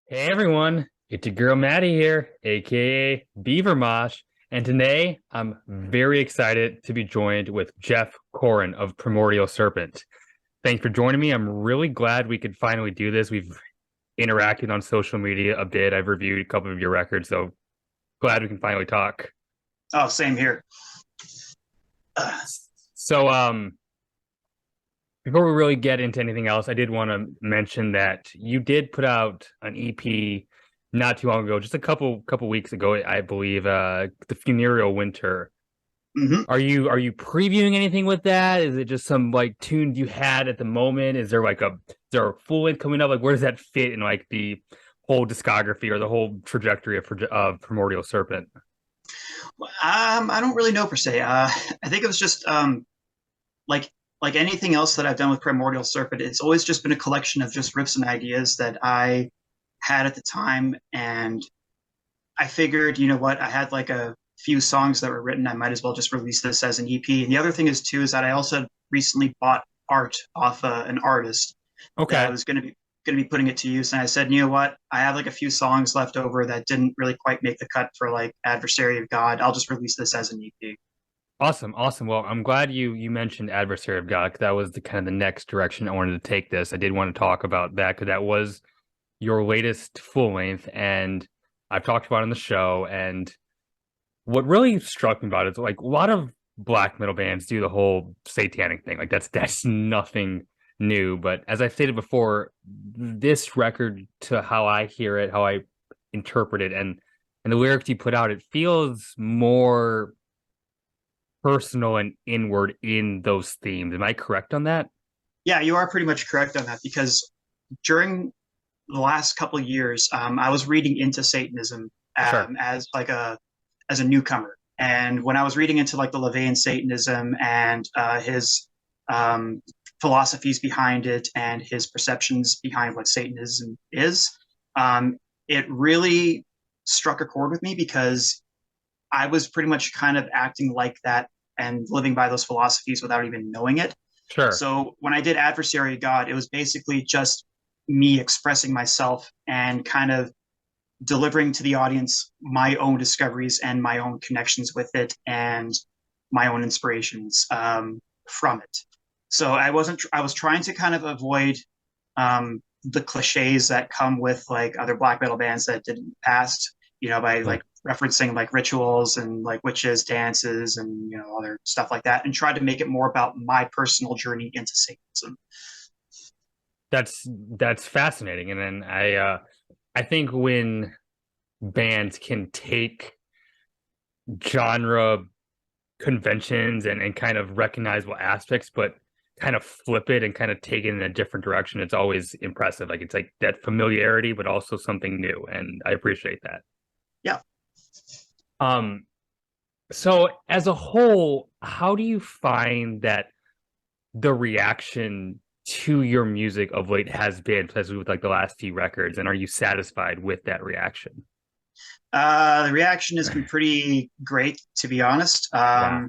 Hey everyone, it's your girl Maddie here, aka Beaver Mosh, and today I'm very excited to be joined with Geoff Coran of Primordial Serpent. Thanks for joining me. I'm really glad we could finally do this. We've interacted on social media a bit. I've reviewed a couple of your records, so glad we can finally talk. Oh, same here. So, before we really get into anything else, I did want to mention that you did put out an EP not too long ago, just a couple weeks ago, I believe, the Funereal Winter. hmm Are you previewing anything with that? Is it just some like tune you had at the moment? Is there a full length coming up? Like where does that fit in like the whole discography or the whole trajectory of Primordial Serpent? I don't really know per se. I think it was just like like anything else that I've done with Primordial Serpent. It's always just been a collection of just riffs and ideas that I had at the time, and I figured, you know what, I had like a few songs that were written. I might as well just release this as an EP. And the other thing is too is that I also recently bought art off an artist that I Okay. was going to be putting it to use. And I said, you know what? I have like a few songs left over that didn't really quite make the cut for like Adversary of God. I'll just release this as an EP. Awesome, awesome. Well, I'm glad you mentioned Adversary of God, 'cause that was the kind of the next direction I wanted to take this. I did want to talk about that because that was your latest full length, and I've talked about it on the show. And what really struck me about it is like a lot of black metal bands do the whole satanic thing. Like that's nothing new. But as I've stated before, this record, to how I hear it, how I interpret it, and the lyrics you put out, it feels more personal and inward in those themes. Am I correct on that? Yeah, you are pretty much correct on that because during the last couple of years, I was reading into Satanism Sure. as a newcomer. And when I was reading into like the Levian Satanism and his um, philosophies behind it and his perceptions behind what Satanism is, um, it really struck a chord with me because I was pretty much kind of acting like that and living by those philosophies without even knowing it. Sure. So when I did Adversary of God, it was basically just me expressing myself and kind of delivering to the audience my own discoveries and my own connections with it and my own inspirations from it. So I was trying to kind of avoid the cliches that come with like other black metal bands that did in the past, you know, by Right. like referencing like rituals and like witches, dances, and you know other stuff like that, and tried to make it more about my personal journey into Satanism. That's fascinating. And then I think when bands can take genre conventions and kind of recognizable aspects, but kind of flip it and kind of take it in a different direction, it's always impressive. Like it's like that familiarity, but also something new. And I appreciate that. Yeah. Um, so as a whole, how do you find that the reaction to your music of late has been, especially with like the last few records? And are you satisfied with that reaction? The reaction has been pretty great, to be honest. Yeah.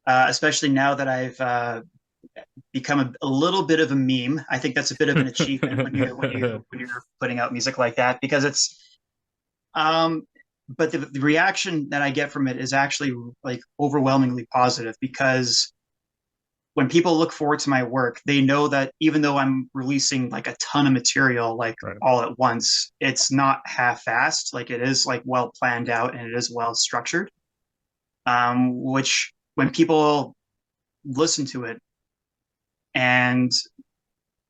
Especially now that I've become a little bit of a meme. I think that's a bit of an achievement when you're putting out music like that because it's. Um, but the reaction that I get from it is actually like overwhelmingly positive because when people look forward to my work, they know that even though I'm releasing like a ton of material like Right. all at once, it's not half-assed. Like it is like well planned out and it is well structured. Which when people listen to it and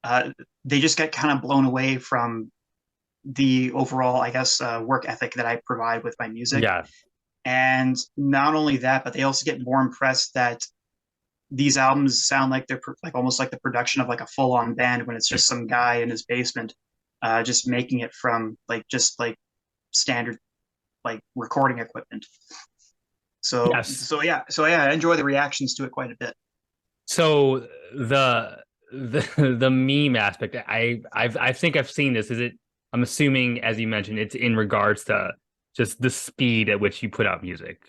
uh, they just get kind of blown away from the overall, I guess, work ethic that I provide with my music. Yeah. And not only that, but they also get more impressed that these albums sound like they're like almost like the production of like a full-on band when it's just some guy in his basement just making it from like just like standard like recording equipment. Yes. So yeah, I enjoy the reactions to it quite a bit. So the meme aspect, I think I've seen this. Is it? I'm assuming, as you mentioned, it's in regards to just the speed at which you put out music.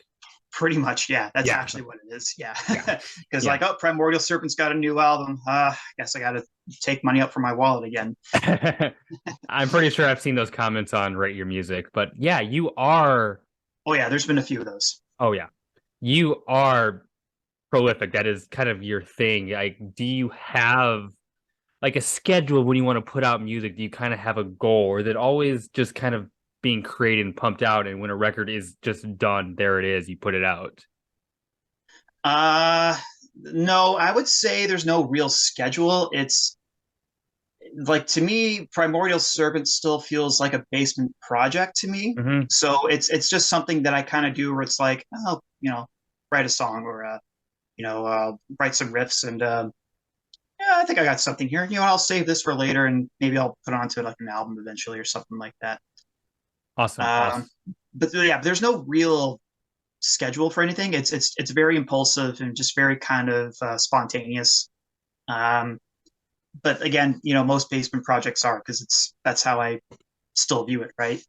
Pretty much, yeah. That's Yeah, actually what it is. Yeah. yeah, Because yeah. like, oh, Primordial Serpent's got a new album. Guess I got to take money out from my wallet again. I'm pretty sure I've seen those comments on Rate Your Music, but yeah, you are. Oh yeah, there's been a few of those. Oh yeah, you are prolific. That is kind of your thing. Like, do you have like a schedule when you want to put out music? Do you kind of have a goal, or is it always just kind of being created and pumped out? And when a record is just done, there it is, you put it out. Uh, no, I would say there's no real schedule. It's like, to me, Primordial Serpent still feels like a basement project to me. Mm-hmm. So it's just something that I kind of do where it's like, oh, write a song or write some riffs and yeah, I think I got something here. I'll save this for later and maybe I'll put onto like an album eventually or something like that. Awesome, Um, awesome. but yeah, there's no real schedule for anything. It's very impulsive and just very kind of spontaneous. Um, but again, most basement projects are because that's how I still view it, right?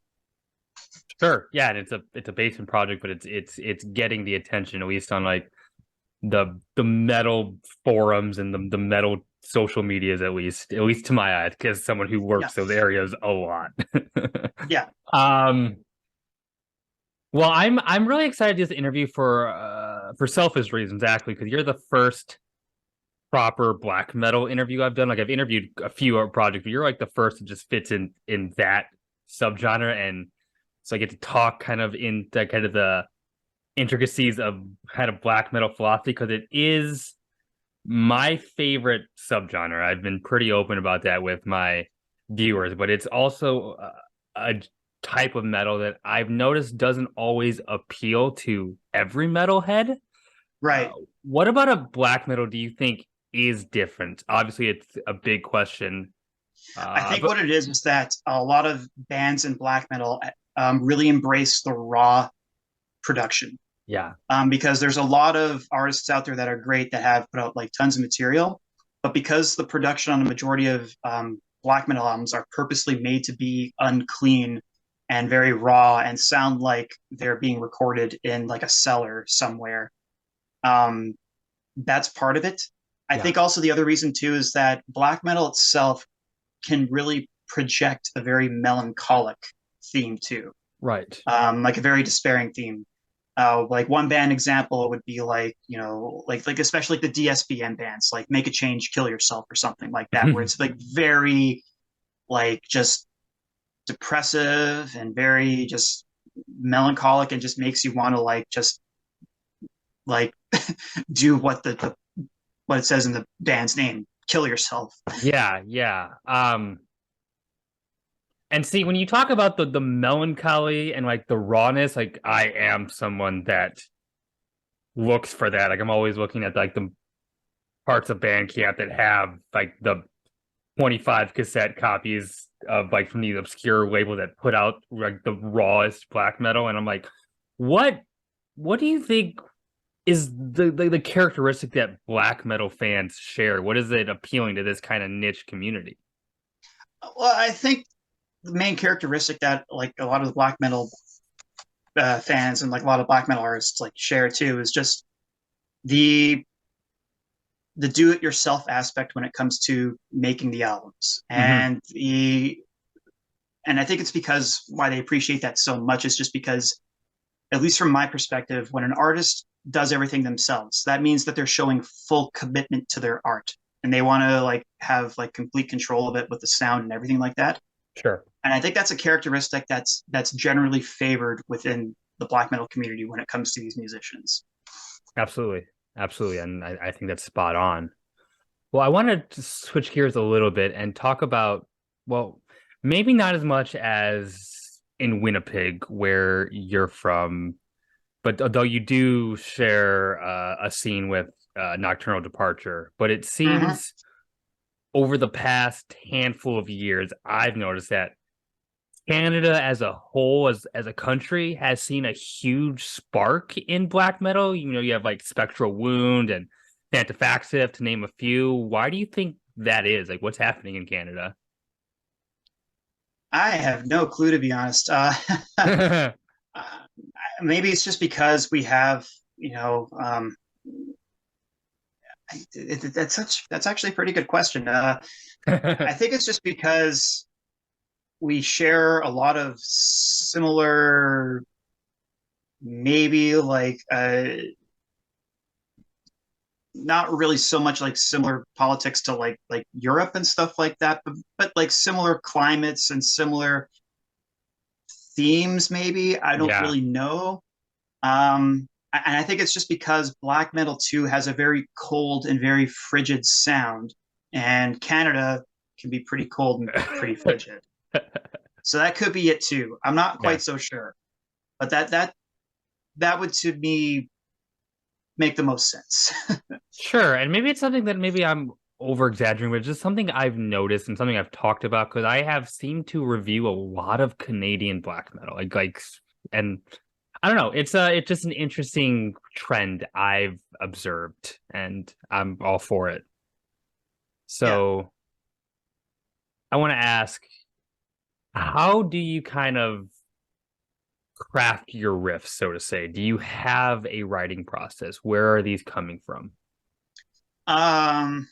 Sure, yeah, and it's a basement project, but it's getting the attention, at least on like the metal forums and the metal social medias, at least to my eyes, because someone who Yeah, works those areas a lot. yeah. um well, I'm really excited to do this interview for selfish reasons, actually, because you're the first proper black metal interview I've done. Like, I've interviewed a few projects, but you're like the first that just fits in that subgenre. And so I get to talk kind of in the kind of the intricacies of kind of black metal philosophy, because it is my favorite subgenre. I've been pretty open about that with my viewers, but it's also a type of metal that I've noticed doesn't always appeal to every metalhead. Uh, Right. what about a black metal do you think is different? Obviously, it's a big question. I think But what it is that a lot of bands in black metal really embrace the raw production. yeah, Because there's a lot of artists out there that are great that have put out like tons of material, but because the production on the majority of black metal albums are purposely made to be unclean and very raw and sound like they're being recorded in like a cellar somewhere, um, that's part of it. I yeah, think also the other reason too is that black metal itself can really project a very melancholic theme too, right. like a very despairing theme. Like one band example would be like, like especially like the DSBM bands, like Make a Change, Kill Yourself or something like that, where it's like very like just depressive and very just melancholic and just makes you want to like just like do what it says in the band's name, kill yourself. Yeah, yeah. And see, when you talk about the melancholy and like the rawness, like I am someone that looks for that. Like, I'm always looking at like the parts of Bandcamp that have like the 25 cassette copies of like from the obscure label that put out like the rawest black metal, and I'm like, what what do you think is the characteristic that black metal fans share? What is it appealing to this kind of niche community? Well, I think the main characteristic that like a lot of the black metal fans and like a lot of black metal artists like share too is just the the do-it-yourself aspect when it comes to making the albums, Mm-hmm. and I think it's because why they appreciate that so much is just because, at least from my perspective, when an artist does everything themselves, that means that they're showing full commitment to their art and they want to like have like complete control of it with the sound and everything like that. Sure. And I think that's a characteristic that's generally favored within the black metal community when it comes to these musicians. Absolutely. Absolutely. And I think that's spot on. Well, I want to switch gears a little bit and talk about, well, maybe not as much as in Winnipeg, where you're from, but though you do share a scene with Nocturnal Departure. But it Mm-hmm. seems over the past handful of years, I've noticed that Canada as a whole, as a country, has seen a huge spark in black metal. You have like Spectral Wound and Antifaxif, to name a few. Why do you think that is? Like, what's happening in Canada? I have no clue, to be honest. Yeah, maybe it's just because we have, that's actually a pretty good question. I think it's just because we share a lot of similar, maybe like not really so much like similar politics to like Europe and stuff like that, but like similar climates and similar themes. Maybe I don't Yeah, really know. And I think it's just because black metal too has a very cold and very frigid sound, and Canada can be pretty cold and pretty frigid. So that could be it too. I'm not yeah, quite so sure, but that would to me make the most sense. sure. And maybe it's something that maybe I'm over exaggerating, but it's just something I've noticed and something I've talked about because I have seemed to review a lot of Canadian black metal, and I don't know. It's just an interesting trend I've observed, and I'm all for it. Yeah. So I want to ask, how do you kind of craft your riffs, so to say? Do you have a writing process? Where are these coming from? Um,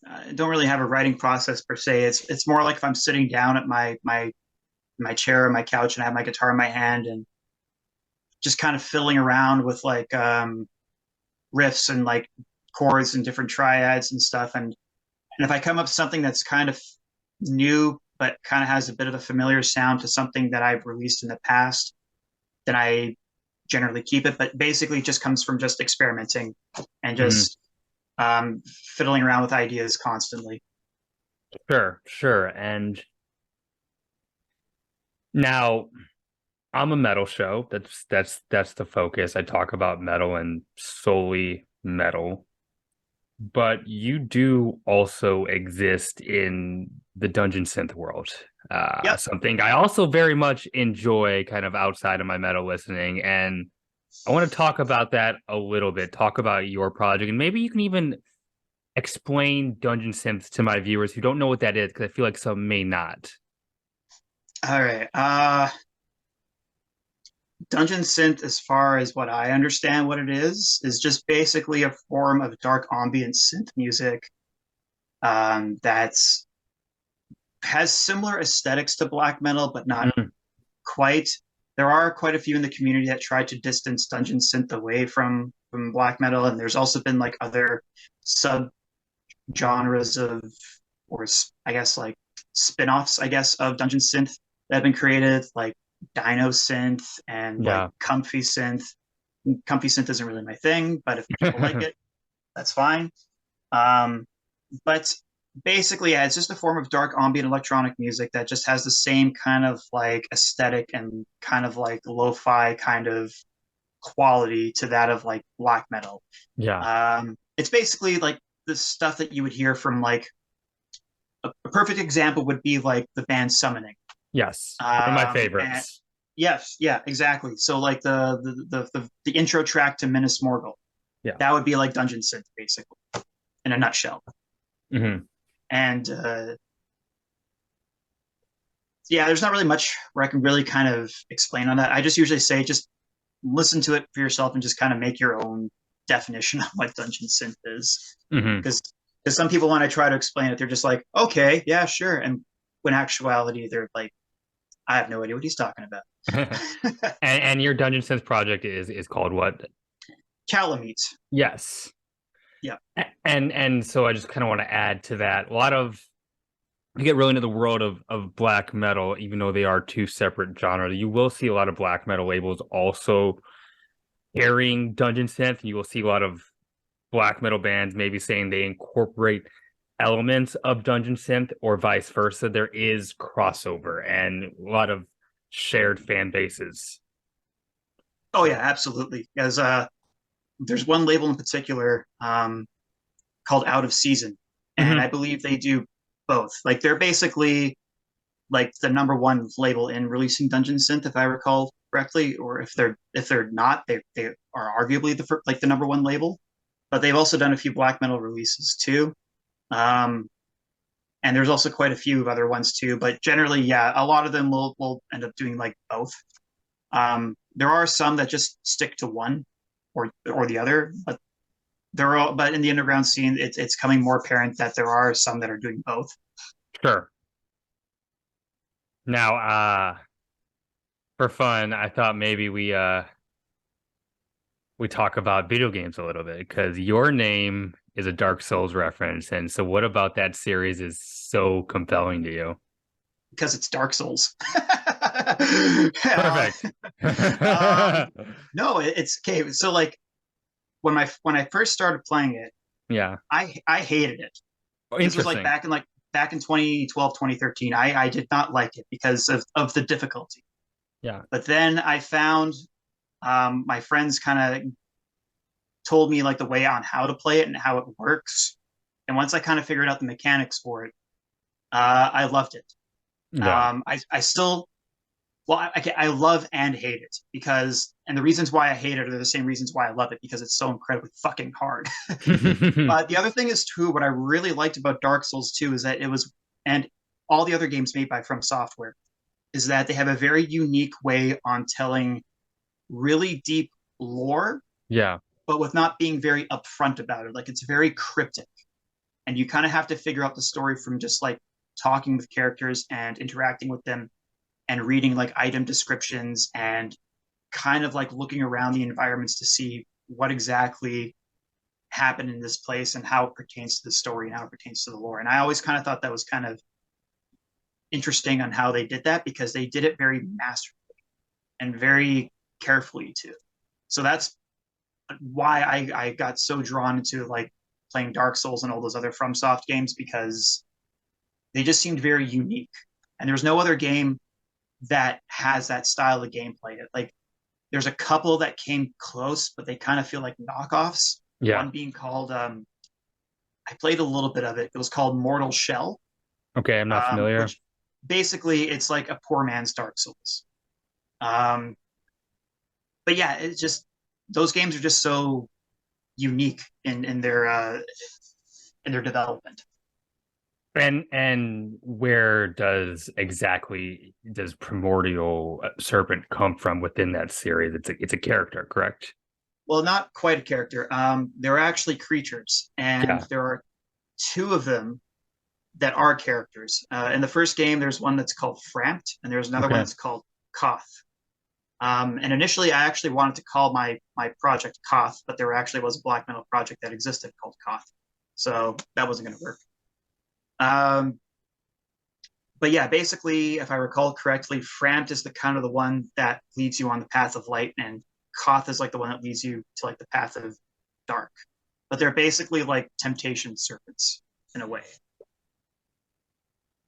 I don't really have a writing process per se. It's more like if I'm sitting down at my chair or my couch and I have my guitar in my hand and just kind of fiddling around with like riffs and like chords and different triads and stuff. And if I come up with something that's kind of new but kind of has a bit of a familiar sound to something that I've released in the past, then I generally keep it. But basically, it just comes from just experimenting and Mhm. just fiddling around with ideas constantly. Sure, sure. And now I'm a metal show. That's the focus. I talk about metal and solely metal. But you do also exist in the dungeon synth world. Yep. Something I also very much enjoy kind of outside of my metal listening. And I want to talk about that a little bit, talk about your project. And maybe you can even explain dungeon synth to my viewers who don't know what that is, because I feel like some may not. All right. Dungeon synth, as far as what I understand what it is just basically a form of dark ambient synth music that's has similar aesthetics to black metal, but not Mm, quite. There are quite a few in the community that try to distance dungeon synth away from black metal, and there's also been like other sub genres of, or I guess like spin-offs, I guess, of dungeon synth that have been created, like Dino synth and like yeah. comfy synth. Comfy synth isn't really my thing, but if people like it, that's fine. Um, but basically, yeah, it's just a form of dark ambient electronic music that just has the same kind of like aesthetic and kind of like lo-fi kind of quality to that of like black metal. Yeah. It's basically like the stuff that you would hear from like a perfect example would be like the band Summoning. Yes. One of my And favorites. yes, yeah, exactly. So like the intro track to Minas Morgul, Yeah. that would be like Dungeon Synth basically in a nutshell. Hmm. And yeah, there's not really much where I can really kind of explain on that. I just usually say just listen to it for yourself and just kind of make your own definition of what Dungeon Synth is. Hmm. Because some people, when I try to explain it, they're just like, okay, yeah, sure. And when actuality, they're like, I have no idea what he's talking about. And your Dungeon Sense project is called what? Calamite. Yes. Yeah. And so I just kind of want to add to that. A lot of you get really into the world of black metal, even though they are two separate genres. You will see a lot of black metal labels also carrying Dungeon Synth. You will see a lot of black metal bands maybe saying they incorporate elements of Dungeon Synth or vice versa. There is crossover and a lot of shared fan bases. Oh yeah, absolutely. As there's one label in particular called Out of Season, and I Mm-hmm. believe they do both. Like they're basically like the number one label in releasing Dungeon Synth, if I recall correctly, or if they're not, they are arguably like the number one label. But they've also done a few black metal releases too. Um, and there's also quite a few of other ones too. But generally, yeah, a lot of them will end up doing like both. There are some that just stick to one or the other, but but in the underground scene, it's coming more apparent that there are some that are doing both. Sure. Now, for fun, I thought maybe we talk about video games a little bit because your name is a Dark Souls reference, and so what about that series is so compelling to you? Because it's Dark Souls. Perfect. No, it's okay. So like when I first started playing it, Yeah. I hated it. Oh, This was interesting. like back in 2012, 2013. I did not like it because of the difficulty. Yeah. But then I found my friends kind of told me like the way on how to play it and how it works. And once I kind of figured out the mechanics for it, I loved it. Yeah. I still well, I love and hate it because, and the reasons why I hate it are the same reasons why I love it because it's so incredibly fucking hard. But the other thing is too, what I really liked about Dark Souls 2 is that it was, and all the other games made by From Software, is that they have a very unique way on telling really deep lore, Yeah. but with not being very upfront about it. Like it's very cryptic, and you kind of have to figure out the story from just like talking with characters and interacting with them and reading like item descriptions and kind of like looking around the environments to see what exactly happened in this place and how it pertains to the story and how it pertains to the lore. And I always kind of thought that was kind of interesting on how they did that because they did it very masterfully and very carefully too. So that's why I got so drawn into like playing Dark Souls and all those other FromSoft games because they just seemed very unique. And there's no other game that has that style of gameplay. Like there's a couple that came close, but they kind of feel like knockoffs. Yeah. One being called I played a little bit of it. It was called Mortal Shell, Okay, I'm not familiar. which basically it's like a poor man's Dark Souls. Um, but yeah, it's just those games are just so unique in their development. And where does Primordial Serpent come from within that series? It's a character, correct? Well, not quite a character. They're actually creatures, and Yeah. there are two of them that are characters. In the first game, there's one that's called Frampt, and there's another one Okay. that's called Koth. And initially, I actually wanted to call my project Koth, but there actually was a black metal project that existed called Koth, so that wasn't going to work. Um, but yeah, basically, if I recall correctly, Frampt is the kind of the one that leads you on the path of light, and Koth is like the one that leads you to like the path of dark. But they're basically like temptation serpents in a way.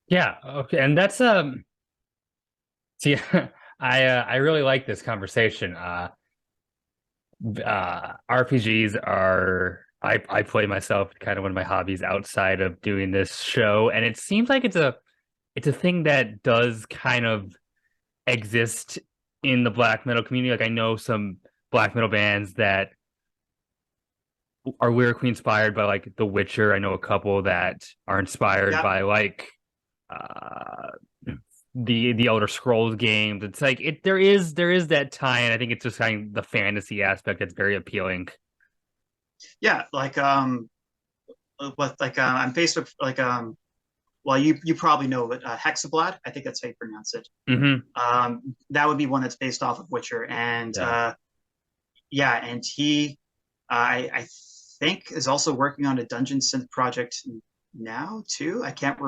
Yeah. Okay. And that's see, I really like this conversation. RPGs are I play myself kind of one of my hobbies outside of doing this show, and it seems like it's a thing that does kind of exist in the black metal community. Like I know some black metal bands that are lyrically inspired by like The Witcher. I know a couple that are inspired Yeah, by like uh the Elder Scrolls games. It's like there is that tie, and I think it's just kind of the fantasy aspect that's very appealing. yeah, on Facebook, well, you probably know it, Hexablad. I think that's how you pronounce it. Hmm. That would be one that's based off of Witcher, and Yeah. yeah, and he, I think, is also working on a Dungeon Synth project now too. I can't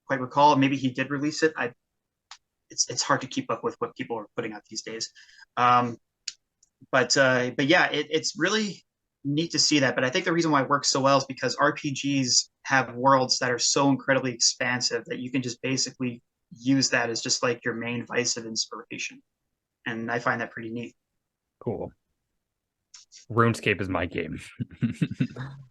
quite recall. Maybe he did release it. It's hard to keep up with what people are putting out these days. Um, but yeah, it's really neat to see that. But I think the reason why it works so well is because RPGs have worlds that are so incredibly expansive that you can just basically use that as just like your main vice of inspiration. And I find that pretty neat. Cool. RuneScape is my game.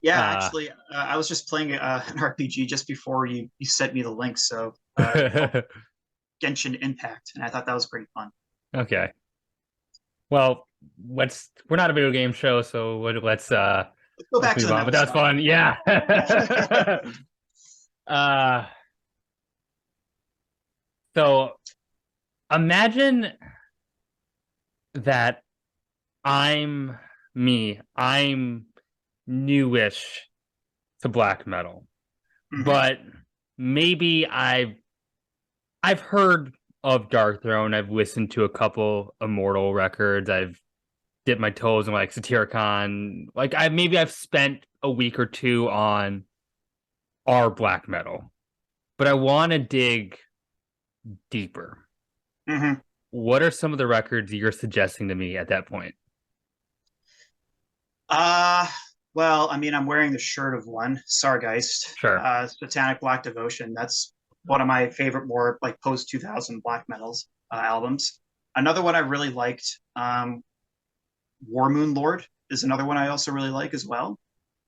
Yeah, uh actually, I was just playing an RPG just before you sent me the link. So called Genshin Impact, and I thought that was pretty fun. okay. Well, we're not a video game show, so Let's go let's back to move the on. But metal that was stuff. fun. Yeah. Yeah. uh so imagine that I'm I'm newish to black metal, Hmm. but maybe I've heard of Dark Throne. I've listened to a couple Immortal records. I've dipped my toes in like Satyricon. Like I've spent a week or two on our black metal, but I want to dig deeper. Hmm. What are some of the records you're suggesting to me at that point? Uh, well, I mean, I'm wearing the shirt of one, Sargeist, Sure. Satanic Black Devotion. That's one of my favorite more like post 2000 black metals albums. Another one I really liked, War Moon Lord is another one I also really like as well,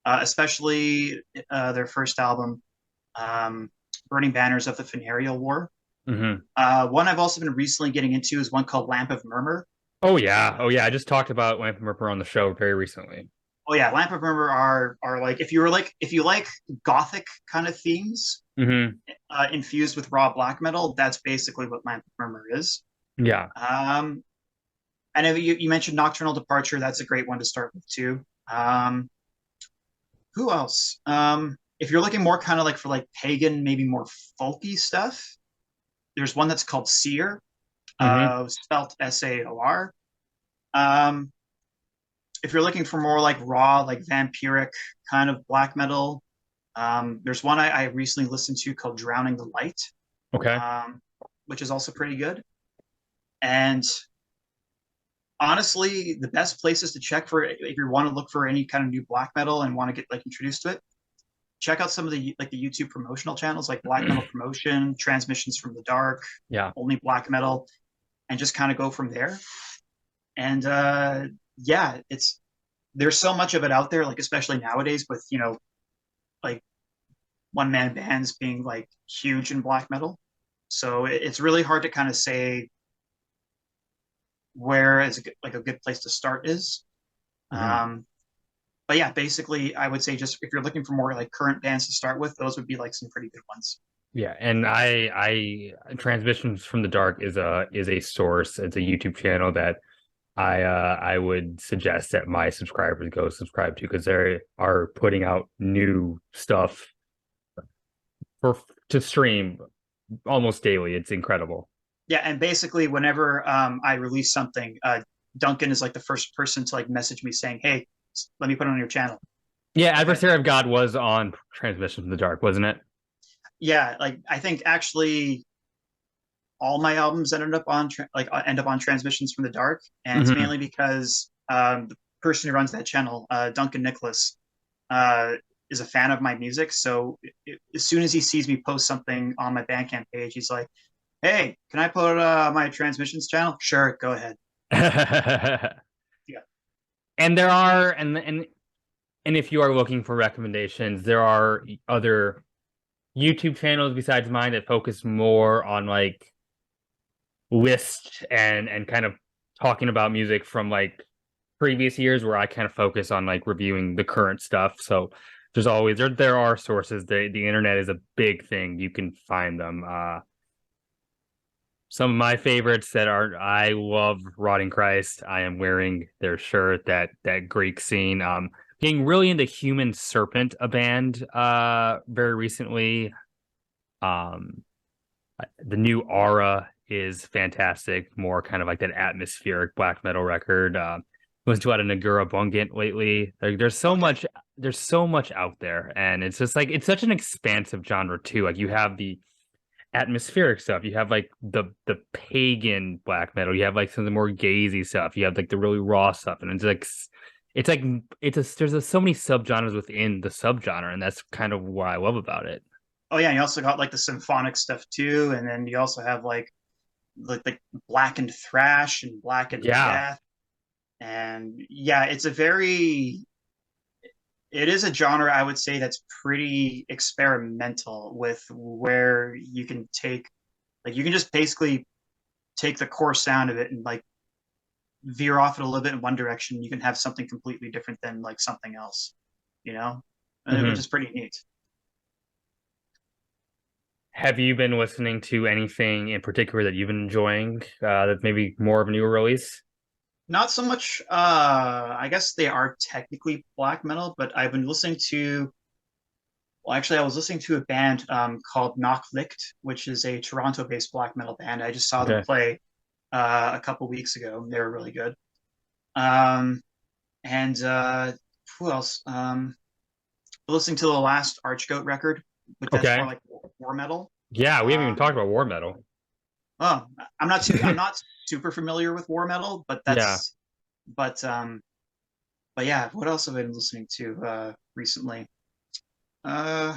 especially their first album, um, Burning Banners of the Funereal War. Hmm. One I've also been recently getting into is one called Lamp of Murmur. Oh yeah. Oh yeah. I just talked about Lamp Ripper on the show very recently. Oh yeah, Lamp of Murmur are like if you like gothic kind of themes Hmm. infused with raw black metal, that's basically what Lamp of Murmur is. Yeah. Um, I know you mentioned Nocturnal Departure. That's a great one to start with too. Who else? If you're looking more kind of like for like pagan, maybe more folky stuff, there's one that's called Seer, Hmm. spelt Saor. Um, if you're looking for more like raw, like vampiric kind of black metal, there's one I recently listened to called Drowning the Light, Okay. um, which is also pretty good. And honestly, the best places to check for if you want to look for any kind of new black metal and want to get like introduced to it, check out some of the like the YouTube promotional channels like Black Metal Promotion, Transmissions from the Dark, Yeah. Only Black Metal, and just kind of go from there. And yeah, it's there's so much of it out there, like especially nowadays with like one man bands being like huge in black metal. So it's really hard to kind of say where is like a good place to start is. Hmm. Um, but yeah, basically, I would say just if you're looking for more like current bands to start with, those would be like some pretty good ones. Yeah. And I Transmissions from the Dark is a source. It's a YouTube channel that I would suggest that my subscribers go subscribe to because they are putting out new stuff for to stream almost daily. It's incredible. Yeah, and basically, whenever I release something, Duncan is like the first person to like message me saying, "Hey, let me put it on your channel." Yeah, Okay. Adversary of God was on Transmission from the Dark, wasn't it? Yeah, like I think actually all my albums ended up on end up on Transmissions from the Dark, and it's Hmm. mainly because the person who runs that channel, Duncan Nicholas, uh, is a fan of my music. So as soon as he sees me post something on my Bandcamp page, he's like, "Hey, can I put my Transmissions channel?" Sure, go ahead. Yeah. And there are and if you are looking for recommendations, there are other YouTube channels besides mine that focus more on like lists and kind of talking about music from like previous years where I kind of focus on like reviewing the current stuff. So there are sources. The internet is a big thing. You can find them. Some of my favorites that are I love Rotting Christ. I am wearing their shirt, that Greek scene. Getting really into Human Serpent, a band very recently. Um the new Aura is fantastic, more kind of like that atmospheric black metal record. Listened to a lot of Nagura Bungant lately. Like, Okay. there's so much out there, and it's just like it's such an expansive genre too. Like you have the atmospheric stuff, you have like the pagan black metal, you have like some of the more gazy stuff, you have like the really raw stuff, and it's like so many subgenres within the subgenre, and that's kind of what I love about it. Oh yeah, and you also got like the symphonic stuff too, and then you also have like blackened thrash and blackened Yeah. death, and yeah, it is a genre I would say that's pretty experimental with where you can take like you can just basically take the core sound of it and like veer off it a little bit in one direction. You can have something completely different than like something else, you know, which Hmm. is pretty neat. Have you been listening to anything in particular that you've been enjoying that's maybe more of a newer release? Not so much. I guess they are technically black metal, but I've been listening to. Well, actually, I was listening to a band called Knock Licht, which is a Toronto-based black metal band. I just saw them Okay. play a couple weeks ago. They were really good. Um, and who else? Listening to the last Archgoat record, but that's more Okay. like war metal. Yeah, we haven't even talked Um, about war metal. oh, I'm not super familiar with war metal, but Yeah. that's but um but yeah, what else have I been listening to recently? Uh,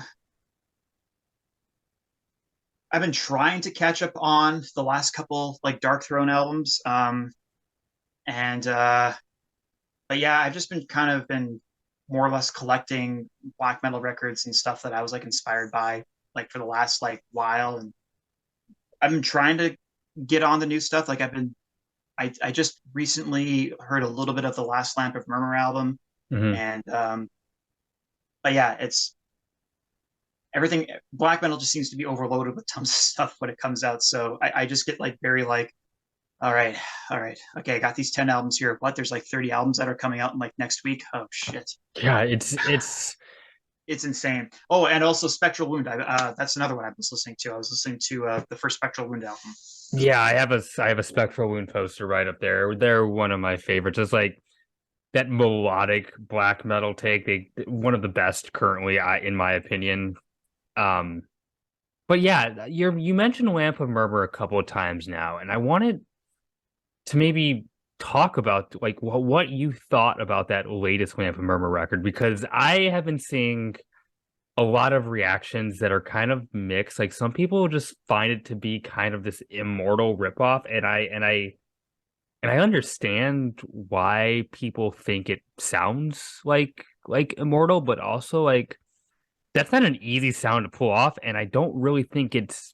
I've been trying to catch up on the last couple like Dark Throne albums. And But yeah, I've just been kind of been more or less collecting black metal records and stuff that I was like inspired by like for the last like while, and I've been trying to get on the new stuff. Like I just recently heard a little bit of the Last Lamp of Murmur album, Hmm. and but yeah, it's everything. Black metal just seems to be overloaded with tons of stuff when it comes out. So I just get like very like, all right, all right, okay, I got these 10 albums here. What? There's like 30 albums that are coming out in like next week. Oh shit, Yeah, it's it's insane. Oh, and also Spectral Wound. That's another one I was listening to. I was listening to the first Spectral Wound album. yeah, I have a Spectral Wound poster right up there. They're one of my favorites. It's like that melodic black metal take. They one of the best currently, in my opinion. Um, but yeah, you mentioned Lamp of Murmur a couple of times now, and I wanted to maybe talk about like what you thought about that latest Lamp of Murmur record because I have been seeing a lot of reactions that are kind of mixed. Like some people just find it to be kind of this immortal ripoff, and I understand why people think it sounds like immortal, but also like that's not an easy sound to pull off, and I don't really think it's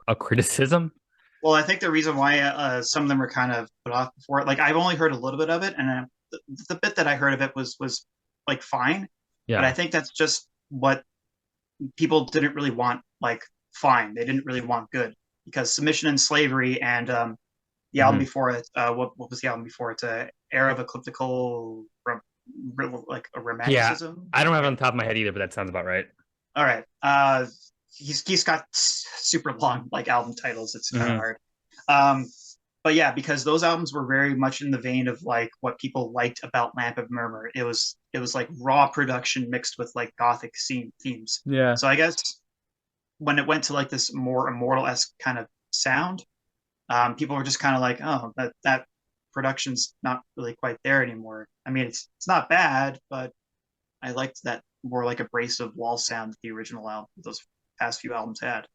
a criticism. Well, I think the reason why some of them were kind of put off before, like I've only heard a little bit of it, and the bit that I heard of it was like fine, but I Yeah. think that's just what people didn't really want. Like fine, they didn't really want good because Submission and Slavery and the album Hmm. before it, what was the album before it? Era of Ecliptical, like a Yeah. romanticism. I don't have it Yeah. on the top of my head either, but that sounds about right. All right. He's got super long like album titles. It's kind of Hmm. hard. Um, but yeah, because those albums were very much in the vein of like what people liked about Lamp of Murmur. It was like raw production mixed with like gothic scene themes. Yeah. So I guess when it went to like this more immortal esque kind of sound, people were just kind of like, oh, that production's not really quite there anymore. I mean, it's not bad, but I liked that more like abrasive wall sound that the original album, those past few albums had.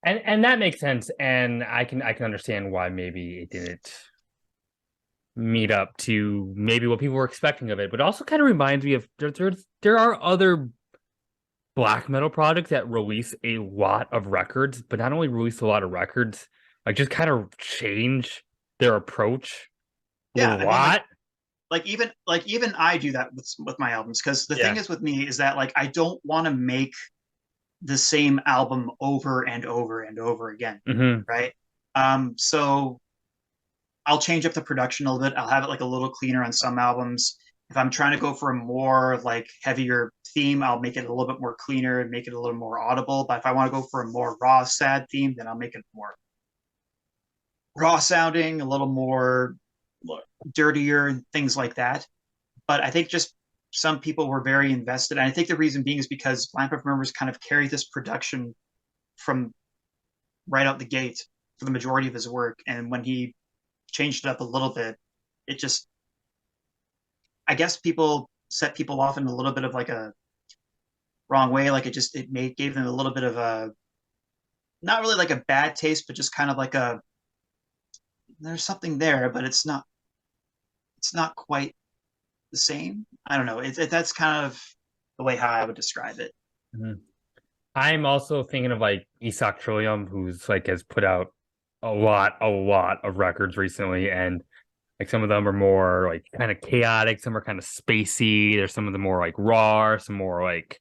And that makes sense, and I can understand why maybe it didn't meet up to maybe what people were expecting of it, but also kind of reminds me of there are other black metal projects that release a lot of records, but not only release a lot of records, like just kind of change their approach a Yeah, I mean, lot. like even I do that with my albums because the thing Yeah. is with me is that like I don't want to make the same album over and over and over again, Hmm. right? So I'll change up the production a little bit. I'll have it like a little cleaner on some albums. If I'm trying to go for a more like heavier theme, I'll make it a little bit more cleaner and make it a little more audible. But if I want to go for a more raw, sad theme, then I'll make it more raw sounding, a little more dirtier, and things like that. But I think just some people were very invested. And I think the reason being is because Lamp of Murmurs kind of carried this production from right out the gate for the majority of his work. And when he changed it up a little bit, it just, I guess people set people off in a little bit of like a wrong way. Like gave them a little bit of a, not really like a bad taste, but just kind of like a, there's something there, but it's not quite the same. I don't know. That's kind of the way how I would describe it. Hmm. I'm also thinking of like Isak Trillium, who's like has put out a lot of records recently, and like some of them are more like kind of chaotic, some are kind of spacey. There's some of them more like raw, some more like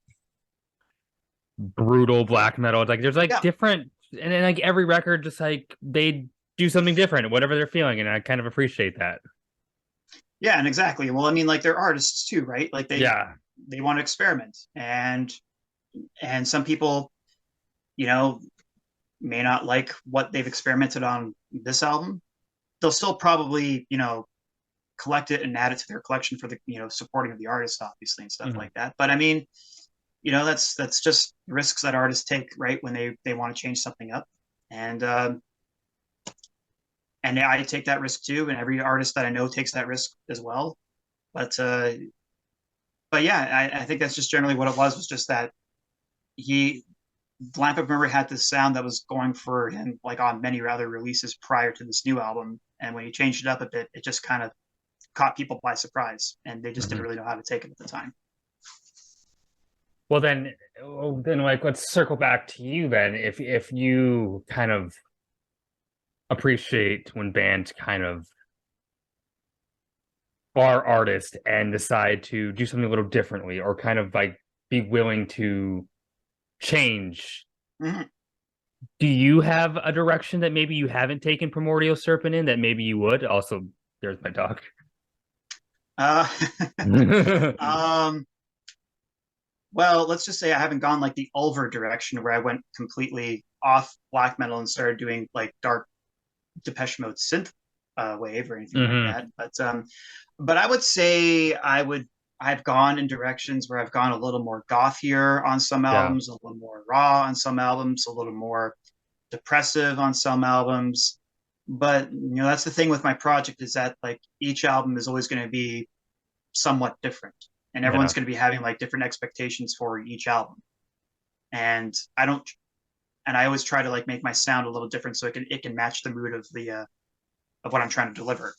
brutal black metal. It's like there's like Yeah, different, and then like every record, just like they do something different, whatever they're feeling, and I kind of appreciate that. Yeah, and exactly. Well, I mean, like they're artists too, right? Like Yeah. they want to experiment, and some people, you know, may not like what they've experimented on this album. They'll still probably, collect it and add it to their collection for the, supporting of the artist, obviously, and stuff Mhm. like that. But I mean, that's just risks that artists take, right? When they want to change something up, and and I take that risk too, and every artist that I know takes that risk as well. But yeah, I think that's just generally what it was just that he Lamp of Memory had this sound that was going for him like on many other releases prior to this new album, and when he changed it up a bit, it just kind of caught people by surprise, and they just didn't Mhm. really know how to take it at the time. Well, then, like, let's circle back to you then. If you kind of appreciate when bands kind of are artists and decide to do something a little differently, or kind of like be willing to change, Mm-hmm. do you have a direction that maybe you haven't taken Primordial Serpent in that maybe you would? Also, there's my dog. Uh, um, well, let's just say I haven't gone like the Ulver direction where I went completely off black metal and started doing like dark Depeche Mode synth wave or anything like Hmm. that. But I would say I've gone in directions where I've gone a little more gothier on some Yeah. albums, a little more raw on some albums, a little more depressive on some albums. But that's the thing with my project is that like each album is always going to be somewhat different, and Yeah. everyone's going to be having like different expectations for each album. And I don't, and I always try to like make my sound a little different so it can match the mood of what I'm trying to deliver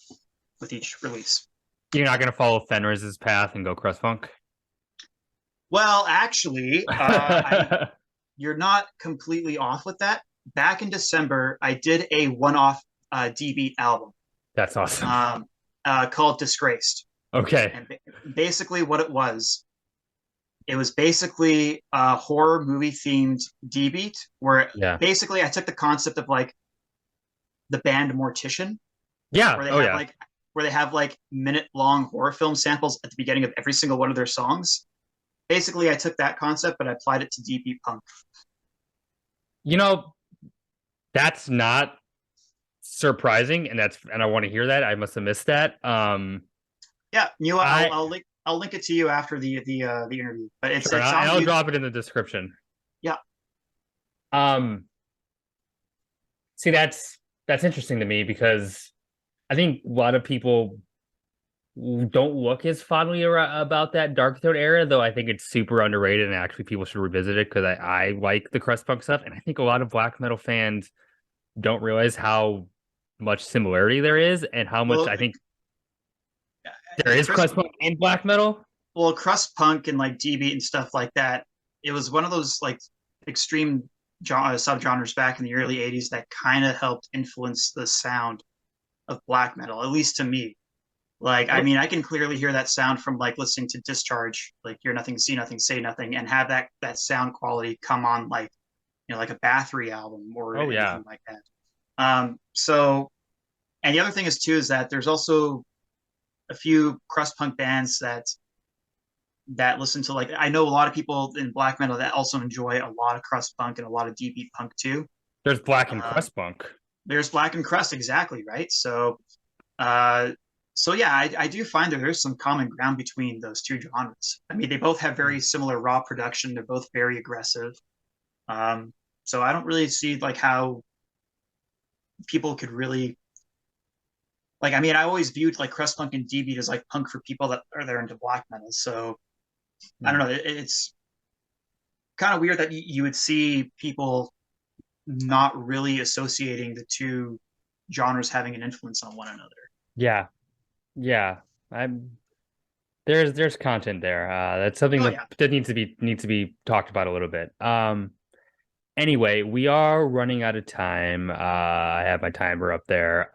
with each release. You're not gonna follow Fenris's path and go crust punk. Well, actually, you're not completely off with that. Back in December, I did a one-off D-Beat album That's awesome. called Disgraced. Okay. And basically what it was basically a horror movie themed D-Beat where Yeah. basically I took the concept of like the band Mortician, Yeah. where they Oh have yeah. like minute long horror film samples at the beginning of every single one of their songs. Basically, I took that concept but I applied it to DP punk. You know, that's not surprising, and I want to hear that. I must have missed that. Yeah, I I'll link it to you after the interview. But sure, it's and on I'll YouTube. drop it in the description. Yeah, Um, See, that's interesting to me because I think a lot of people don't look as fondly about that Dark Throne era, though I think it's super underrated and actually people should revisit it because I like the crust punk stuff, and I think a lot of black metal fans don't realize how much similarity there is and how much well, I think there is Chris, crust punk in black metal. well, crust punk and like D beat and stuff like that. It was one of those like extreme subgenres back in the early '80s that kind of helped influence the sound of black metal, at least to me. Like, I Oh, mean, I can clearly hear that sound from like listening to Discharge, like "Hear Nothing, See Nothing, Say Nothing," and have that sound quality come on like like a Bathory album or oh yeah. anything like that. So, and the other thing is too is that there's also a few crust punk bands that listen to like I know a lot of people in black metal that also enjoy a lot of crust punk and a lot of deep beat punk too. There's black and Um, crust punk. there's Black and Crust, exactly right. Uh, so yeah, I do find that there's some common ground between those two genres. I mean, they both have very similar raw production. They're both very aggressive. Um, so I don't really see like how people could really like. I mean, I always viewed like crust punk and D beat as like punk for people that are there into black metal. So I don't know. It's kind of weird that you would see people not really associating the two genres having an influence on one another. Yeah, yeah. I'm there's content there. That's something Oh that yeah. needs to be talked about a little bit. Anyway, we are running out of time. I have my timer up there.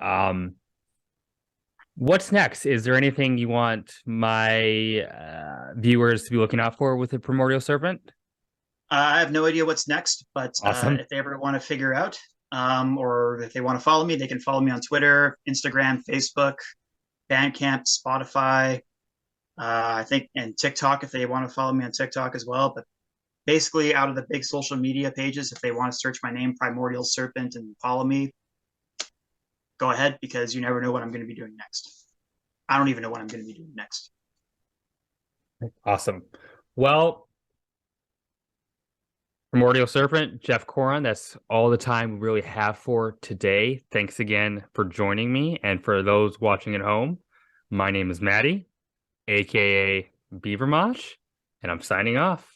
What's next? Is there anything you want my viewers to be looking out for with the Primordial Serpent? I have no idea what's next, but Awesome. if they ever want to figure out, or if they want to follow me, they can follow me on Twitter, Instagram, Facebook, Bandcamp, Spotify, I think, and TikTok if they want to follow me on TikTok as well. But basically, out of the big social media pages, if they want to search my name, Primordial Serpent, and follow me, go ahead, because you never know what I'm going to be doing next. I don't even know what I'm going to be doing next. Awesome. Well, Primordial Serpent, Geoff Coran, that's all the time we really have for today. Thanks again for joining me. And for those watching at home, my name is Maddie, aka Beaver Mosh, and I'm signing off.